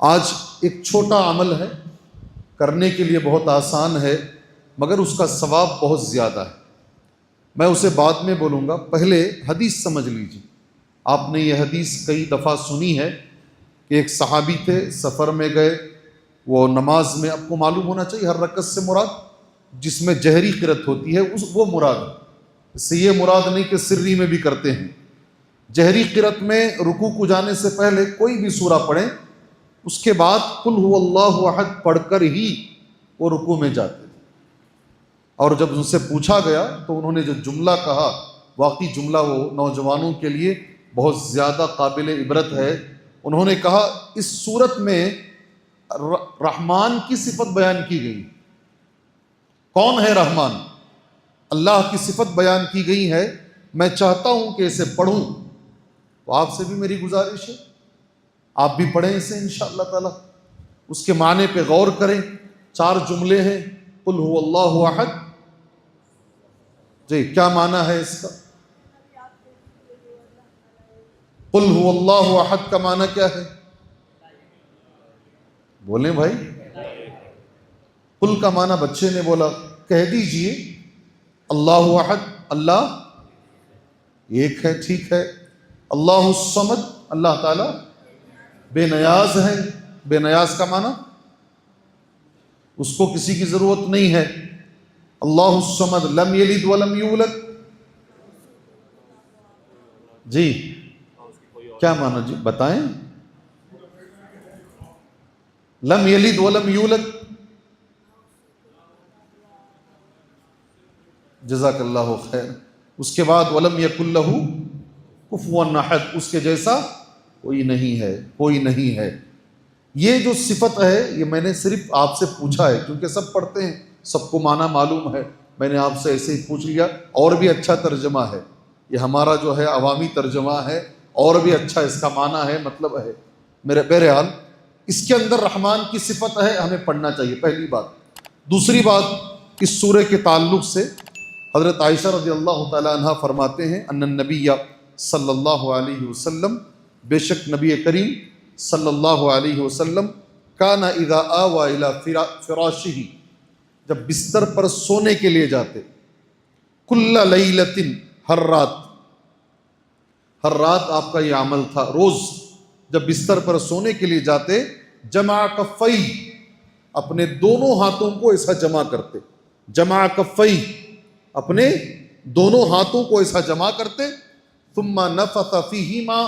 آج ایک چھوٹا عمل ہے، کرنے کے لیے بہت آسان ہے، مگر اس کا ثواب بہت زیادہ ہے۔ میں اسے بعد میں بولوں گا، پہلے حدیث سمجھ لیجیے۔ آپ نے یہ حدیث کئی دفعہ سنی ہے کہ ایک صحابی تھے، سفر میں گئے، وہ نماز میں، آپ کو معلوم ہونا چاہیے ہر رکعت سے مراد جس میں جہری قرأت ہوتی ہے وہ مراد ہے، اس سے یہ مراد نہیں کہ سری میں بھی کرتے ہیں۔ جہری قرأت میں رکوع کو جانے سے پہلے کوئی بھی سورہ پڑھیں، اس کے بعد قل هو اللہ احد پڑھ کر ہی وہ رکوع میں جاتے تھے۔ اور جب ان سے پوچھا گیا تو انہوں نے جو جملہ کہا، واقعی جملہ وہ نوجوانوں کے لیے بہت زیادہ قابل عبرت ہے۔ انہوں نے کہا اس صورت میں رحمان کی صفت بیان کی گئی۔ کون ہے رحمان؟ اللہ کی صفت بیان کی گئی ہے۔ میں چاہتا ہوں کہ اسے پڑھوں، تو آپ سے بھی میری گزارش ہے آپ بھی پڑھیں اسے انشاءاللہ تعالی، اس کے معنی پہ غور کریں۔ 4 جملے ہیں، قل هو اللہ احد، جی کیا معنی ہے اس کا؟ قل هو اللہ احد کا معنی کیا ہے؟ بولیں بھائی۔ قل کا معنی بچے نے بولا، کہہ دیجئے اللہ احد، اللہ ایک ہے، ٹھیک ہے۔ اللہ الصمد، اللہ تعالی بے نیاز ہے۔ بے نیاز کا معنی اس کو کسی کی ضرورت نہیں ہے۔ اللہ الصمد لم یلد ولم یولد، جی کیا معنی جی بتائیں؟ لم یلد ولم یولد، جزاک اللہ خیر۔ اس کے بعد ولم یکن لہ کفوا احد، اس کے جیسا کوئی نہیں ہے، کوئی نہیں ہے۔ یہ جو صفت ہے یہ میں نے صرف آپ سے پوچھا ہے کیونکہ سب پڑھتے ہیں، سب کو معنی معلوم ہے، میں نے آپ سے ایسے ہی پوچھ لیا۔ اور بھی اچھا ترجمہ ہے یہ، ہمارا جو ہے عوامی ترجمہ ہے، اور بھی اچھا اس کا معنی ہے، مطلب ہے میرے بہرحال اس کے اندر رحمان کی صفت ہے، ہمیں پڑھنا چاہیے، پہلی بات۔ دوسری بات، اس سورہ کے تعلق سے حضرت عائشہ رضی اللہ تعالی عنہ فرماتے ہیں ان النبی صلی اللہ علیہ وسلم، بے شک نبی کریم صلی اللہ علیہ وسلم، کان اذا آوى الی فراشہ، جب بستر پر سونے کے لیے جاتے، کل لیلۃ، ہر رات، ہر رات آپ کا یہ عمل تھا، روز جب بستر پر سونے کے لیے جاتے، جمع کفی، اپنے دونوں ہاتھوں کو ایسا جمع کرتے، جمع کفی، اپنے دونوں ہاتھوں کو ایسا جمع کرتے، ثم نفث فیہما،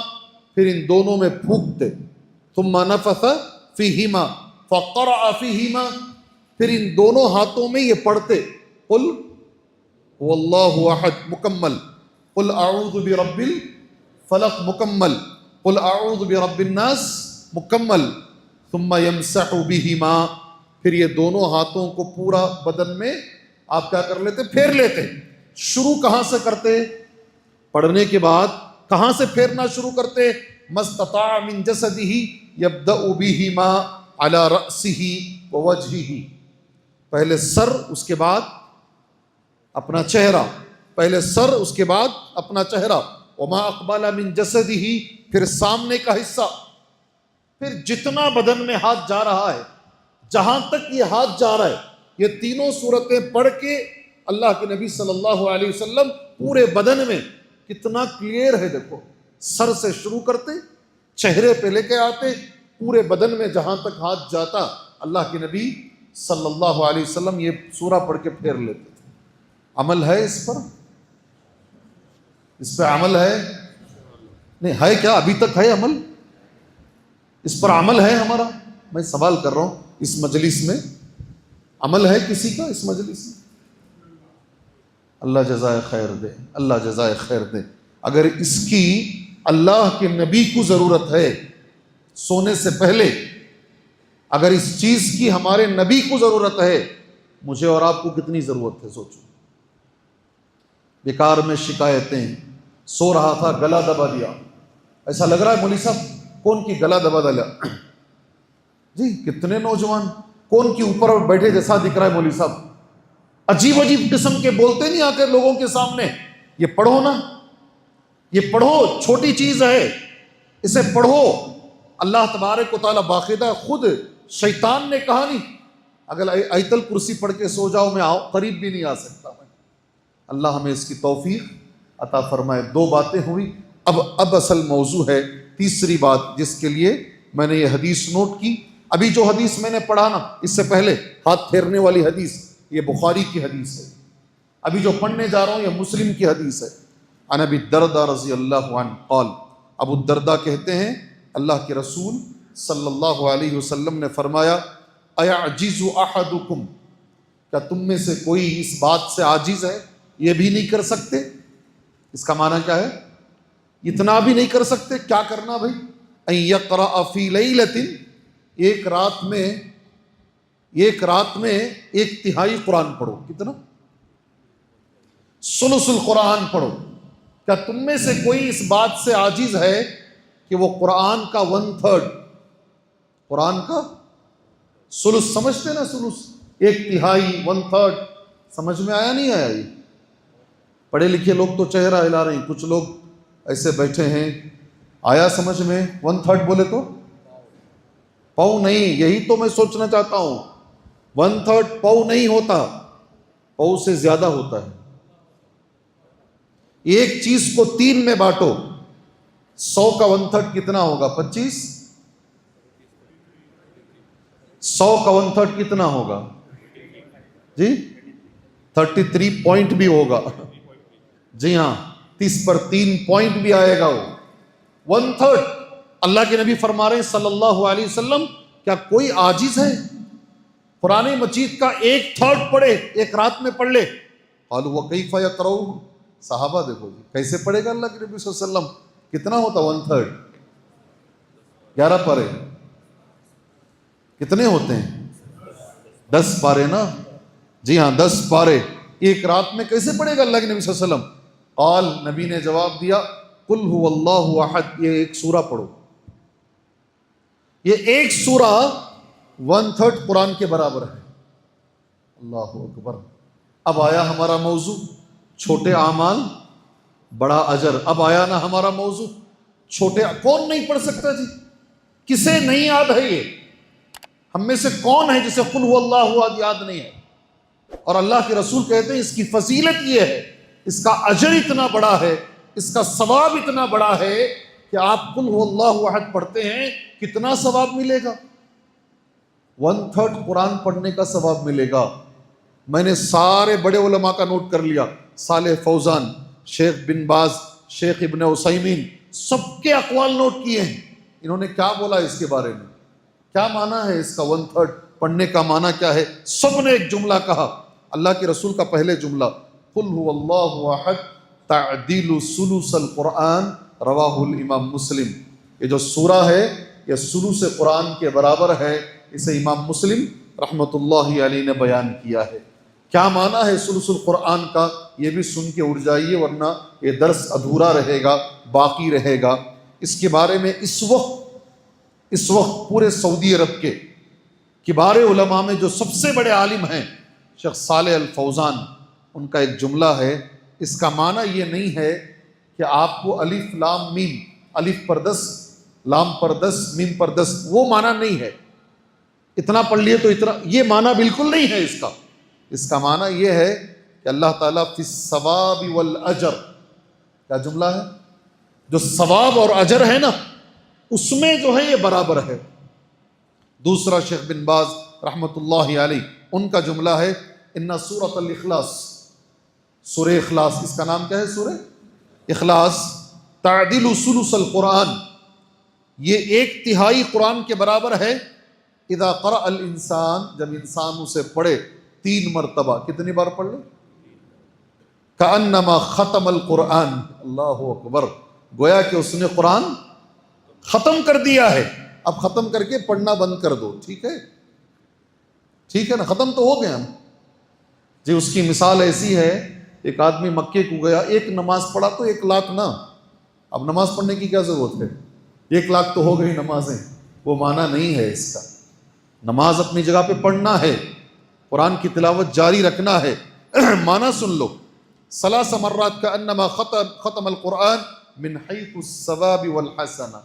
پھر ان دونوں میں پھونکتے، ثم نفث فیہما فقرأ فیہما، پھر ان دونوں ہاتھوں میں یہ پڑھتے، قل هو اللہ احد مکمل، قل اعوذ برب الفلق مکمل، قل اعوذ برب الناس مکمل، ثم یمسح بہما، پھر یہ دونوں ہاتھوں کو پورا بدن میں آپ کیا کر لیتے؟ پھیر لیتے۔ شروع کہاں سے کرتے؟ پڑھنے کے بعد کہاں سے پھیرنا شروع کرتے؟ مستطاع من جسدہ یبدأ بہما علی رأسہ ووجہہ، پہلے سر، اس کے بعد اپنا چہرہ، پہلے سر اس کے بعد اپنا چہرہ، وما اقبل من جسدہ، پھر سامنے کا حصہ، پھر جتنا بدن میں ہاتھ جا رہا ہے، جہاں تک یہ ہاتھ جا رہا ہے، یہ تینوں صورتیں پڑھ کے اللہ کے نبی صلی اللہ علیہ وسلم پورے بدن میں، کتنا کلیئر ہے دیکھو، سر سے شروع کرتے، چہرے پہ لے کے آتے، پورے بدن میں جہاں تک ہاتھ جاتا، اللہ کے نبی صلی اللہ علیہ وسلم یہ سورہ پڑھ کے پھیر لیتے تھے۔ عمل ہے اس پر؟ اس پہ عمل ہے؟ نہیں ہے کیا؟ ابھی تک ہے عمل؟ اس پر عمل ہے ہمارا؟ میں سوال کر رہا ہوں، اس مجلس میں عمل ہے کسی کا اس مجلس میں؟ اللہ جزائے خیر دے، اللہ جزائے خیر دے۔ اگر اس کی اللہ کے نبی کو ضرورت ہے سونے سے پہلے، اگر اس چیز کی ہمارے نبی کو ضرورت ہے، مجھے اور آپ کو کتنی ضرورت ہے سوچو۔ بیکار میں شکایتیں، سو رہا تھا گلا دبا دیا، ایسا لگ رہا ہے مولوی صاحب کون کی گلا دبا دیا، جی کتنے نوجوان کون کی اوپر بیٹھے جیسا دکھ رہا ہے مولوی صاحب، عجیب عجیب قسم کے بولتے نہیں آتے لوگوں کے سامنے، یہ پڑھو نا، یہ پڑھو، چھوٹی چیز ہے، اسے پڑھو، اللہ تبارک و تعالیٰ باقاعدہ خود، شیطان نے کہا نہیں اگر آیت الکرسی پڑھ کے سو جاؤ میں قریب بھی نہیں آ سکتا میں. اللہ ہمیں اس کی توفیق عطا فرمائے. 2 باتیں ہوئی. اب اصل موضوع ہے تیسری بات جس کے لیے میں نے یہ حدیث نوٹ کی. ابھی جو حدیث میں نے پڑھا نا اس سے پہلے ہاتھ پھیرنے والی حدیث، یہ بخاری کی حدیث ہے. ابھی جو پڑھنے جا رہا ہوں یہ مسلم کی حدیث ہے. عن ابی الدرداء رضی اللہ عنہ قال، ابو الدرداء کہتے ہیں اللہ کے رسول صلی اللہ علیہ وسلم نے فرمایا ایعجز احدکم، کیا تم میں سے کوئی اس بات سے عاجز ہے، یہ بھی نہیں کر سکتے؟ اس کا معنی کیا ہے؟ اتنا بھی نہیں کر سکتے. کیا کرنا بھائی؟ ان یقرأ فی لیلۃ، ایک رات میں 1/3 قرآن پڑھو. کتنا؟ ثلث القرآن پڑھو. کیا تم میں سے کوئی اس بات سے عاجز ہے کہ وہ قرآن کا 1/3، قرآن کا ثلث سمجھتے نا، ثلث 1/3 1/3 سمجھ میں آیا نہیں آیا؟ یہ پڑھے لکھے لوگ تو چہرہ ہلا رہے ہیں، کچھ لوگ ایسے بیٹھے ہیں. آیا سمجھ میں؟ 1/3 بولے تو پاؤ نہیں، یہی تو میں سوچنا چاہتا ہوں. 1/3 پاؤ نہیں ہوتا، پاؤ سے زیادہ ہوتا ہے. ایک چیز کو 3 میں بانٹو، 100 کا 1/3 کتنا ہوگا؟ 25. 100 کا 1/3 کتنا ہوگا جی؟ 33 پوائنٹ بھی ہوگا. جی ہاں، 30 پر 3 پوائنٹ بھی آئے گا. وہ 1/3 اللہ کے نبی فرما رہے ہیں صلی اللہ علیہ وسلم، کیا کوئی عاجز ہے قرآن مجید کا 1/3 پڑھے، ایک رات میں پڑھ لے؟ قالوا وکیف یقرؤ، صحابہ دیکھو جی کیسے پڑھے گا اللہ کے نبی صلی اللہ علیہ وسلم. کتنا ہوتا 1/3؟ 11 پارے. کتنے ہوتے ہیں؟ 10 پارے نا. جی ہاں 10 پارے ایک رات میں کیسے پڑھے گا اللہ کے نبی صلی اللہ علیہ وسلم؟ قال، نبی نے جواب دیا قل هو اللہ احد، یہ ایک سورہ پڑھو. یہ ایک سورہ 1/3 قرآن کے برابر ہے. اللہ اکبر. اب آیا ہمارا موضوع چھوٹے اعمال بڑا اجر. اب آیا نا ہمارا موضوع چھوٹے. کون نہیں پڑھ سکتا جی؟ کسے نہیں یاد ہے یہ؟ ہم میں سے کون ہے جسے قل هو اللہ احد یاد نہیں ہے؟ اور اللہ کے رسول کہتے ہیں اس کی فضیلت یہ ہے، اس کا اجر اتنا بڑا ہے، اس کا ثواب اتنا بڑا ہے کہ آپ قل هو اللہ احد پڑھتے ہیں کتنا ثواب ملے گا؟ 1/3 قرآن پڑھنے کا ثواب ملے گا. میں نے سارے بڑے علماء کا نوٹ کر لیا، صالح فوزان، شیخ بن باز، شیخ ابن عثیمین، سب کے اقوال نوٹ کیے ہیں. انہوں نے کیا بولا اس کے بارے میں، کیا معنی ہے اس کا 1/3 پڑھنے کا معنی کیا ہے؟ سب نے ایک جملہ کہا. اللہ کے رسول کا پہلے جملہ قل هو اللہ احد تعدیل ثلث القرآن، رواہ الامام مسلم. یہ جو سورہ ہے یہ ثلث قرآن کے برابر ہے. اسے امام مسلم رحمۃ اللہ علیہ نے بیان کیا ہے. کیا معنی ہے ثلث القرآن کا؟ یہ بھی سن کے اٹھ جائیے ورنہ یہ درس ادھورا رہے گا، باقی رہے گا. اس کے بارے میں اس وقت پورے سعودی عرب کے کبار علماء میں جو سب سے بڑے عالم ہیں شیخ صالح الفوزان، ان کا ایک جملہ ہے. اس کا معنی یہ نہیں ہے کہ آپ کو الف لام میم، الف پر 10 لام پر 10 میم پر 10، وہ معنی نہیں ہے. اتنا پڑھ لیے تو اتنا، یہ معنی بالکل نہیں ہے اس کا. اس کا معنی یہ ہے کہ اللہ تعالیٰ فی الثواب والاجر، کیا جملہ ہے؟ جو ثواب اور اجر ہے نا اس میں جو ہے یہ برابر ہے. دوسرا شیخ بن باز رحمۃ اللہ علیہ، ان کا جملہ ہے ان سورۃ الاخلاص، سورہ اخلاص، اس کا نام کیا ہے؟ سورہ اخلاص. تعدیل ثلث القرآن، یہ 1/3 قرآن کے برابر ہے. اذا قرأ الانسان، جب انسان اسے پڑھے 3 مرتبہ، کتنی بار پڑھ لے؟ کأنما ختم القرآن. اللہ اکبر. گویا کہ اس نے قرآن ختم کر دیا ہے. اب ختم کر کے پڑھنا بند کر دو. ٹھیک ہے، ٹھیک ہے نا، ختم تو ہو گیا جی. اس کی مثال ایسی ہے، ایک آدمی مکے کو گیا، ایک نماز پڑھا تو 1 لاکھ نا. اب نماز پڑھنے کی کیا ضرورت ہے؟ 1 لاکھ تو ہو گئی نمازیں. وہ معنی نہیں ہے اس کا. نماز اپنی جگہ پہ پڑھنا ہے، قرآن کی تلاوت جاری رکھنا ہے. معنی سن لو، 3 مرات کأنما ختم القرآن من حیث الثواب والحسنہ.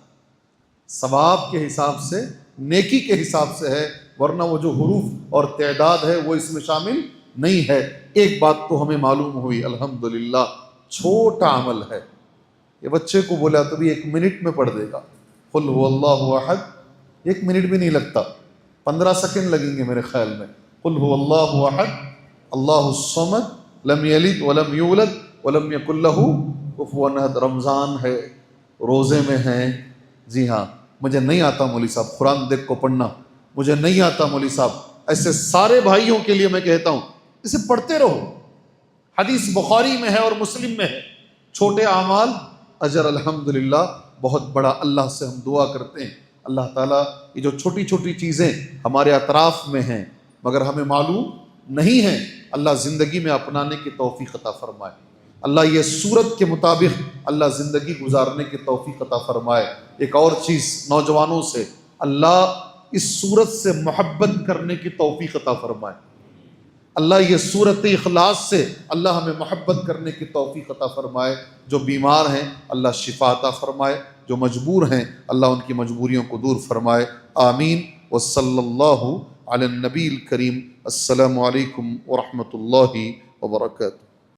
ثواب کے حساب سے، نیکی کے حساب سے ہے، ورنہ وہ جو حروف اور تعداد ہے وہ اس میں شامل نہیں ہے۔ ایک بات تو ہمیں معلوم ہوئی الحمدللہ، چھوٹا عمل ہے، یہ بچے کو بولا تو بھی 1 منٹ میں پڑھ دے گا، قل هو اللہ احد، 1 منٹ بھی نہیں لگتا، 15 سیکنڈ لگیں گے میرے خیال میں۔ قل هو اللہ احد اللہ الصمد لم یلد ولم یولد ولم یکن لہ کفوا احد۔ رمضان ہے، روزے میں ہیں، جی ہاں، مجھے نہیں آتا مولوی صاحب قرآن دیکھ کو پڑھنا، مجھے نہیں آتا مولوی صاحب، ایسے سارے بھائیوں کے لیے میں کہتا ہوں اسے پڑھتے رہو، حدیث بخاری میں ہے اور مسلم میں ہے، چھوٹے اعمال اجر الحمدللہ بہت بڑا۔ اللہ سے ہم دعا کرتے ہیں اللہ تعالیٰ یہ جو چھوٹی چھوٹی چیزیں ہمارے اطراف میں ہیں مگر ہمیں معلوم نہیں ہیں، اللہ زندگی میں اپنانے کی توفیق عطا فرمائے، اللہ یہ صورت کے مطابق اللہ زندگی گزارنے کی توفیق عطا فرمائے۔ ایک اور چیز نوجوانوں سے، اللہ اس صورت سے محبت کرنے کی توفیق عطا فرمائے، اللہ یہ صورت اخلاص سے اللہ ہمیں محبت کرنے کی توفیق عطا فرمائے۔ جو بیمار ہیں اللہ شفا عطا فرمائے، جو مجبور ہیں اللہ ان کی مجبوریوں کو دور فرمائے، آمین۔ وصلی اللہ علی النبی الکریم۔ السلام علیکم ورحمۃ اللہ وبرکاتہ۔